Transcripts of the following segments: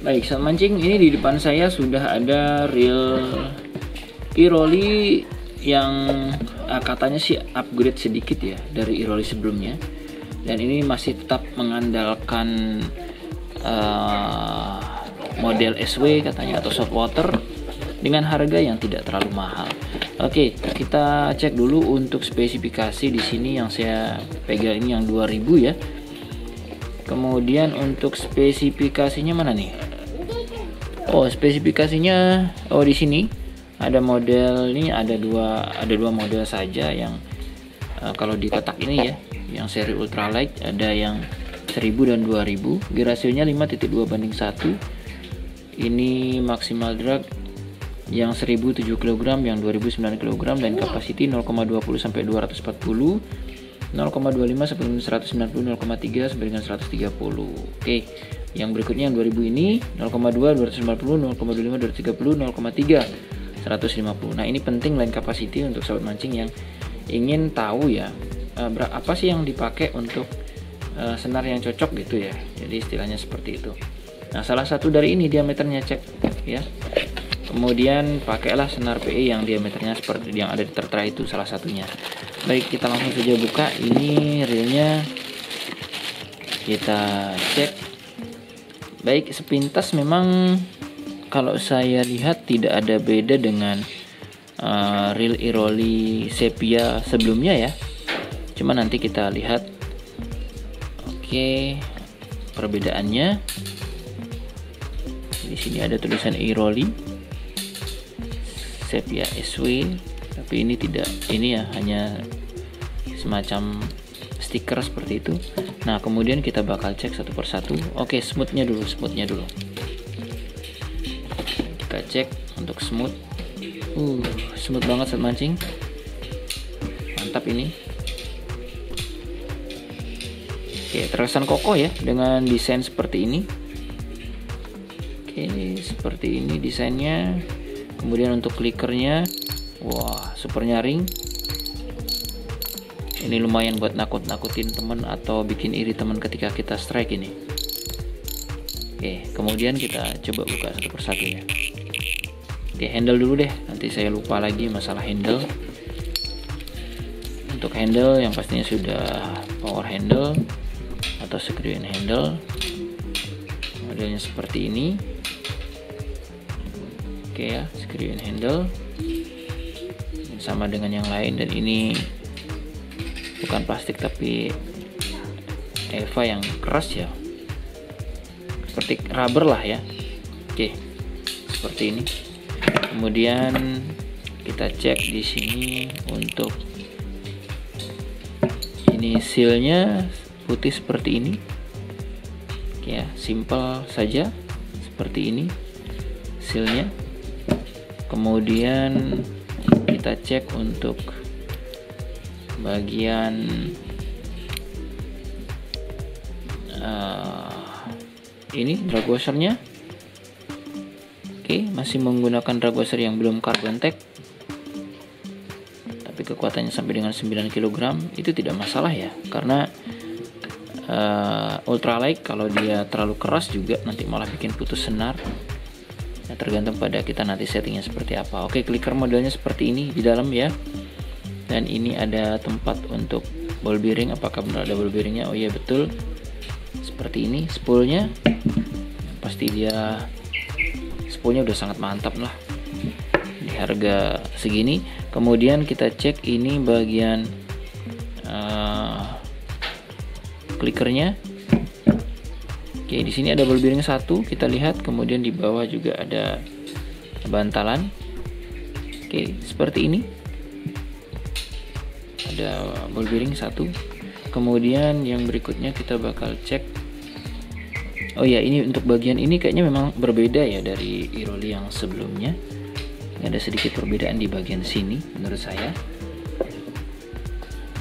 Baik, saat mancing ini di depan saya sudah ada reel Iroli yang katanya sih upgrade sedikit ya dari Iroli sebelumnya, dan ini masih tetap mengandalkan model SW katanya atau saltwater dengan harga yang tidak terlalu mahal. Oke, kita cek dulu untuk spesifikasi di sini yang saya pegang ini yang 2000 ya. Kemudian untuk spesifikasinya mana nih? Oh, spesifikasinya di sini ada model ini, ada dua model saja yang kalau di kotak ini ya, yang seri ultralight ada yang 1000 dan 2000. Rasionya 5.2:1. Ini maksimal drag yang 1007 kg, yang 2009 kg, dan capacity 0,20 sampai 240, 0,25 sampai 190, 0,3 sampai dengan 130. Oke, yang berikutnya yang 2000 ini 0,2 250, 0,25 230, 0,3 150. Nah, ini penting line capacity untuk sobat mancing yang ingin tahu ya apa sih yang dipakai untuk senar yang cocok gitu ya. Jadi istilahnya seperti itu. Nah, salah satu dari ini diameternya cek ya. Kemudian pakailah senar PE yang diameternya seperti yang ada di tertera itu salah satunya. Baik, kita langsung saja buka. Ini reelnya kita cek. Baik, sepintas memang kalau saya lihat tidak ada beda dengan reel Iroli Sepia sebelumnya ya. Cuma nanti kita lihat. Oke, perbedaannya di sini ada tulisan Iroli Sepia SW, tapi ini tidak, ini ya hanya semacam stiker seperti itu. Nah, kemudian kita bakal cek satu persatu. Oke, smoothnya dulu. Kita cek untuk smooth. Smooth banget saat mancing. Mantap ini. Oke, terkesan kokoh ya dengan desain seperti ini. Oke, seperti ini desainnya. Kemudian untuk clickernya, wah, super nyaring. Ini lumayan buat nakut-nakutin teman atau bikin iri teman ketika kita strike ini. Oke, kemudian kita coba buka satu persatu ya. Oke, handle dulu deh, nanti saya lupa lagi masalah handle. Untuk handle yang pastinya sudah power handle atau screw-in handle, modelnya seperti ini. Oke ya, screw-in handle sama dengan yang lain, dan ini bukan plastik tapi EVA yang keras ya, seperti rubber lah ya. Oke, seperti ini. Kemudian kita cek di sini untuk ini sealnya putih seperti ini ya, simple saja seperti ini sealnya. Kemudian kita cek untuk bagian ini drag washernya. Oke, masih menggunakan drag washer yang belum carbon tag, tapi kekuatannya sampai dengan 9 kg. Itu tidak masalah ya, karena ultralight kalau dia terlalu keras juga nanti malah bikin putus senar. Nah, tergantung pada kita nanti settingnya seperti apa. Oke, clicker modelnya seperti ini di dalam ya. Dan ini ada tempat untuk ball bearing. Apakah benar ada ball bearingnya? Oh iya, betul. Seperti ini spoolnya. Pasti dia spoolnya udah sangat mantap lah di harga segini. Kemudian kita cek ini bagian clickernya. Oke, di sini ada ball bearing satu, kita lihat. Kemudian di bawah juga ada bantalan. Oke, seperti ini. Ada ball bearing satu. Kemudian yang berikutnya kita bakal cek. Oh ya, ini untuk bagian ini kayaknya memang berbeda ya dari Iroli yang sebelumnya. Ini ada sedikit perbedaan di bagian sini menurut saya.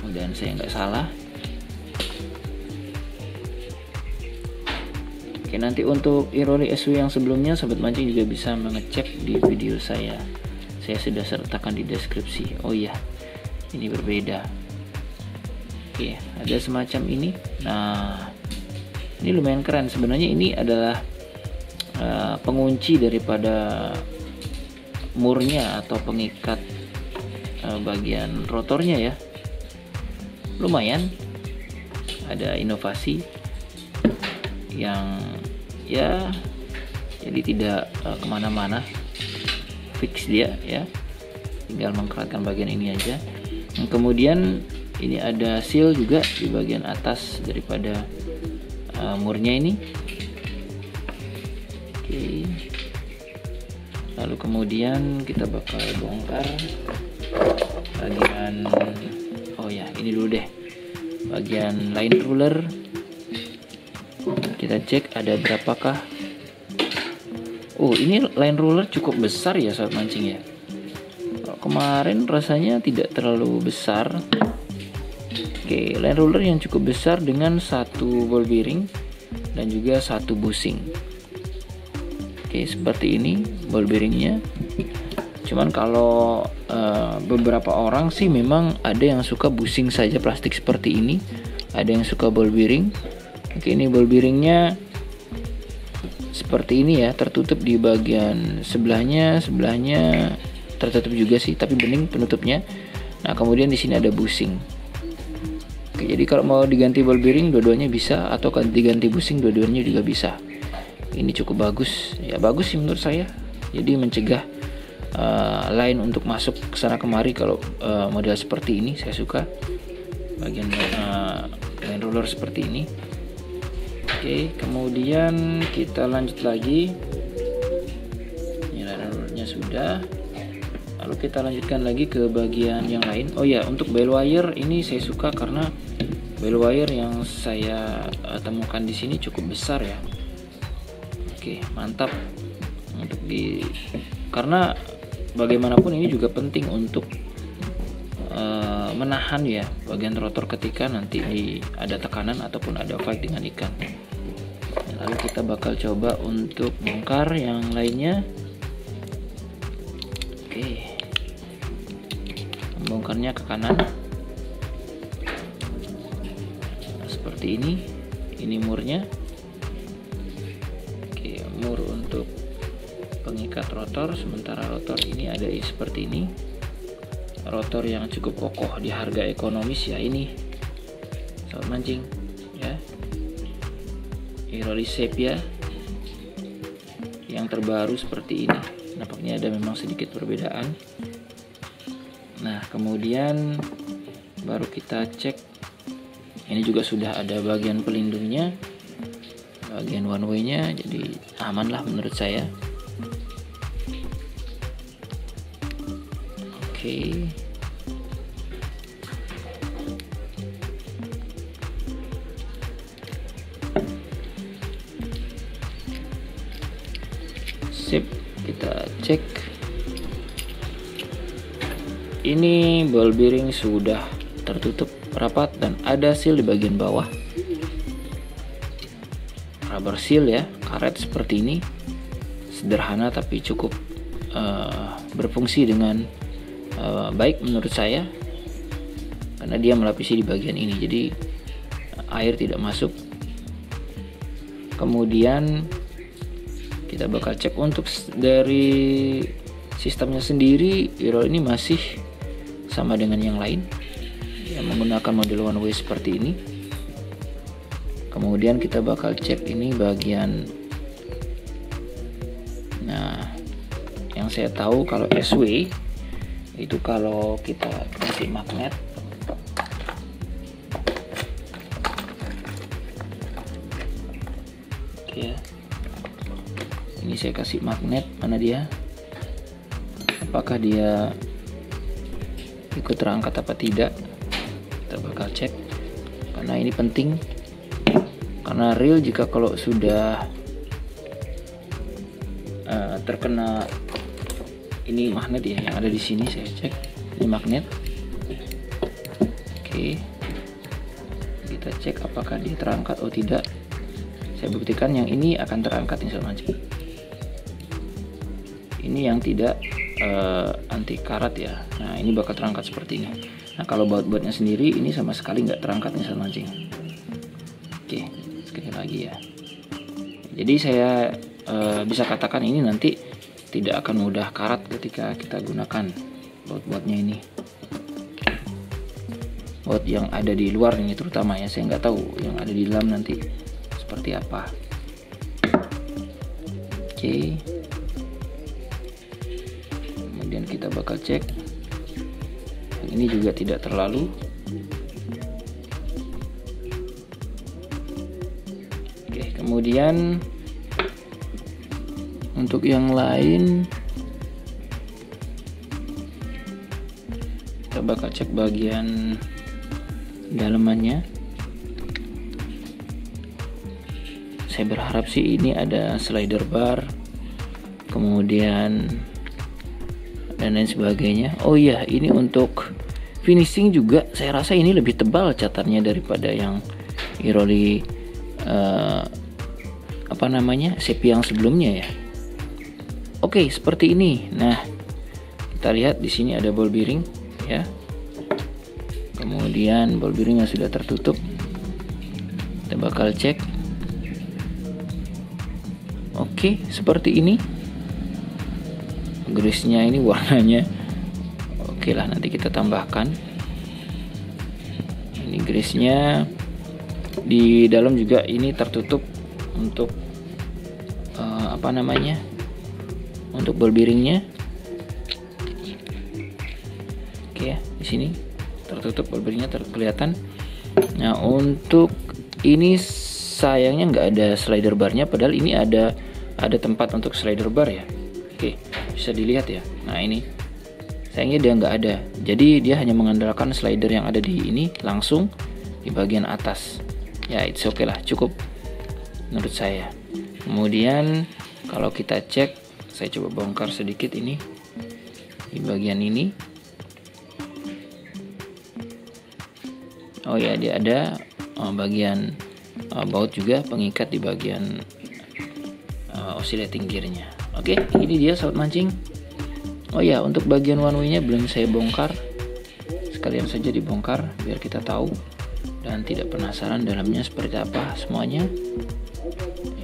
Mudah-mudahan saya nggak salah. Oke, nanti untuk Iroli SW yang sebelumnya sobat mancing juga bisa mengecek di video saya. Saya sudah sertakan di deskripsi. Oh iya, ini berbeda. Oke, ada semacam ini. Nah, ini lumayan keren. Sebenarnya ini adalah pengunci daripada murnya atau pengikat bagian rotornya ya. Lumayan ada inovasi yang ya jadi tidak kemana-mana, fix dia ya, tinggal mengkeratkan bagian ini aja. Kemudian ini ada seal juga di bagian atas daripada murnya ini. Oke. Lalu kemudian kita bakal bongkar bagian, oh ya ini dulu deh, bagian line ruler. Kita cek ada berapakah. Oh, ini line ruler cukup besar ya saat mancing ya. Kalau kemarin rasanya tidak terlalu besar. Oke, line ruler yang cukup besar dengan satu ball bearing dan juga satu bushing. Oke, seperti ini ball bearingnya. Cuman kalau beberapa orang sih memang ada yang suka bushing saja plastik seperti ini, ada yang suka ball bearing. Oke, ini ball bearingnya seperti ini ya, tertutup di bagian sebelahnya tertutup juga sih, tapi bening penutupnya. Nah, kemudian di sini ada bushing. Oke, jadi kalau mau diganti ball bearing dua-duanya bisa, atau kalau diganti bushing dua-duanya juga bisa. Ini cukup bagus ya, bagus sih menurut saya. Jadi mencegah line untuk masuk ke sana kemari. Kalau model seperti ini saya suka bagian line roller seperti ini. Oke, kemudian kita lanjut lagi. Ini line rollernya sudah. Lalu kita lanjutkan lagi ke bagian yang lain. Oh ya, untuk bell wire ini saya suka karena bell wire yang saya temukan di sini cukup besar ya. Oke, mantap untuk karena bagaimanapun ini juga penting untuk menahan ya bagian rotor ketika nanti ada tekanan ataupun ada fight dengan ikan. Lalu kita bakal coba untuk bongkar yang lainnya. Oke, bongkarnya ke kanan seperti ini murnya. Oke, mur untuk pengikat rotor, sementara rotor ini ada seperti ini. Rotor yang cukup kokoh di harga ekonomis ya ini, sobat mancing ya. Iroli Sepia yang terbaru seperti ini, nampaknya ada memang sedikit perbedaan. Nah, kemudian baru kita cek, ini juga sudah ada bagian pelindungnya, bagian one way nya, jadi aman lah menurut saya. Oke. Sip, kita cek. Ini ball bearing sudah tertutup rapat dan ada seal di bagian bawah. Rubber seal ya, karet seperti ini. Sederhana tapi cukup berfungsi dengan baik menurut saya, karena dia melapisi di bagian ini, jadi air tidak masuk. Kemudian kita bakal cek untuk dari sistemnya sendiri. Irol ini masih sama dengan yang lain yang menggunakan model one way seperti ini. Kemudian kita bakal cek ini bagian, nah yang saya tahu kalau SW itu kalau kita kasih magnet, oke ya, ini saya kasih magnet, mana dia, apakah dia ikut terangkat apa tidak, kita bakal cek karena ini penting. Karena reel jika kalau sudah terkena ini magnet ya yang ada di sini, saya cek ini magnet. Oke, kita cek apakah dia terangkat atau tidak. Saya buktikan yang ini akan terangkat nih sobat mancing. Ini yang tidak anti karat ya. Nah, ini bakal terangkat seperti ini. Nah, kalau baut-bautnya sendiri ini sama sekali nggak terangkat nih sobat mancing. Oke, sekali lagi ya. Jadi saya bisa katakan ini nanti tidak akan mudah karat ketika kita gunakan baut-bautnya ini. Baut yang ada di luar ini terutama ya, saya nggak tahu yang ada di dalam nanti seperti apa. Oke. Kemudian kita bakal cek. Yang ini juga tidak terlalu. Oke, kemudian untuk yang lain kita bakal cek bagian dalamannya. Saya berharap sih ini ada slider bar, kemudian dan lain sebagainya. Oh iya, ini untuk finishing juga saya rasa ini lebih tebal catannya daripada yang Iroli sepi yang sebelumnya ya. Oke, seperti ini. Nah, kita lihat di sini ada ball bearing ya. Kemudian ball bearingnya sudah tertutup. Kita bakal cek. Oke, seperti ini. Grease-nya ini warnanya oke lah, nanti kita tambahkan. Ini grease-nya di dalam juga ini tertutup untuk untuk ball bearingnya. Oke ya, di sini tertutup ball bearingnya kelihatan. Nah, untuk ini sayangnya nggak ada slider barnya, padahal ini ada tempat untuk slider bar ya. Oke, bisa dilihat ya. Nah, ini sayangnya dia nggak ada, jadi dia hanya mengandalkan slider yang ada di ini langsung di bagian atas ya. It's okay lah, cukup menurut saya. Kemudian kalau kita cek, saya coba bongkar sedikit ini di bagian ini. Oh ya, dia ada bagian baut juga pengikat di bagian oscillating gearnya. Oke, ini dia sahabat mancing. Oh ya, untuk bagian one way-nya belum saya bongkar. Sekalian saja dibongkar biar kita tahu dan tidak penasaran dalamnya seperti apa semuanya.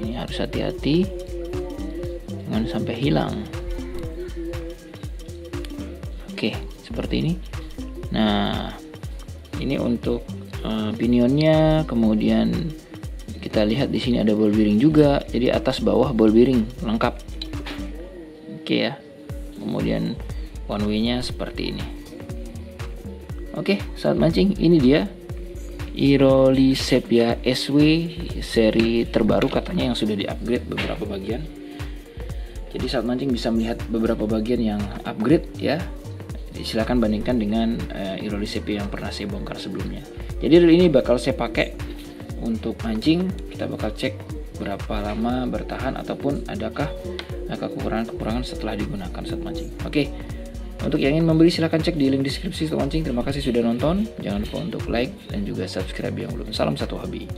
Ini harus hati-hati jangan sampai hilang. Oke, seperti ini. Nah, ini untuk pinionnya. Kemudian kita lihat di sini ada ball bearing juga, jadi atas bawah ball bearing lengkap. Oke ya. Kemudian one way-nya seperti ini. Oke, sahabat mancing, ini dia Iroli Sepia SW seri terbaru katanya yang sudah di-upgrade beberapa bagian. Jadi sahabat mancing bisa melihat beberapa bagian yang upgrade ya. Silahkan bandingkan dengan Iroli Sepia yang pernah saya bongkar sebelumnya. Jadi reel ini bakal saya pakai untuk mancing. Kita bakal cek berapa lama bertahan ataupun adakah kekurangan-kekurangan setelah digunakan saat mancing. Oke, untuk yang ingin membeli silahkan cek di link deskripsi saat mancing. Terima kasih sudah nonton. Jangan lupa untuk like dan juga subscribe yang belum. Salam satu hobi.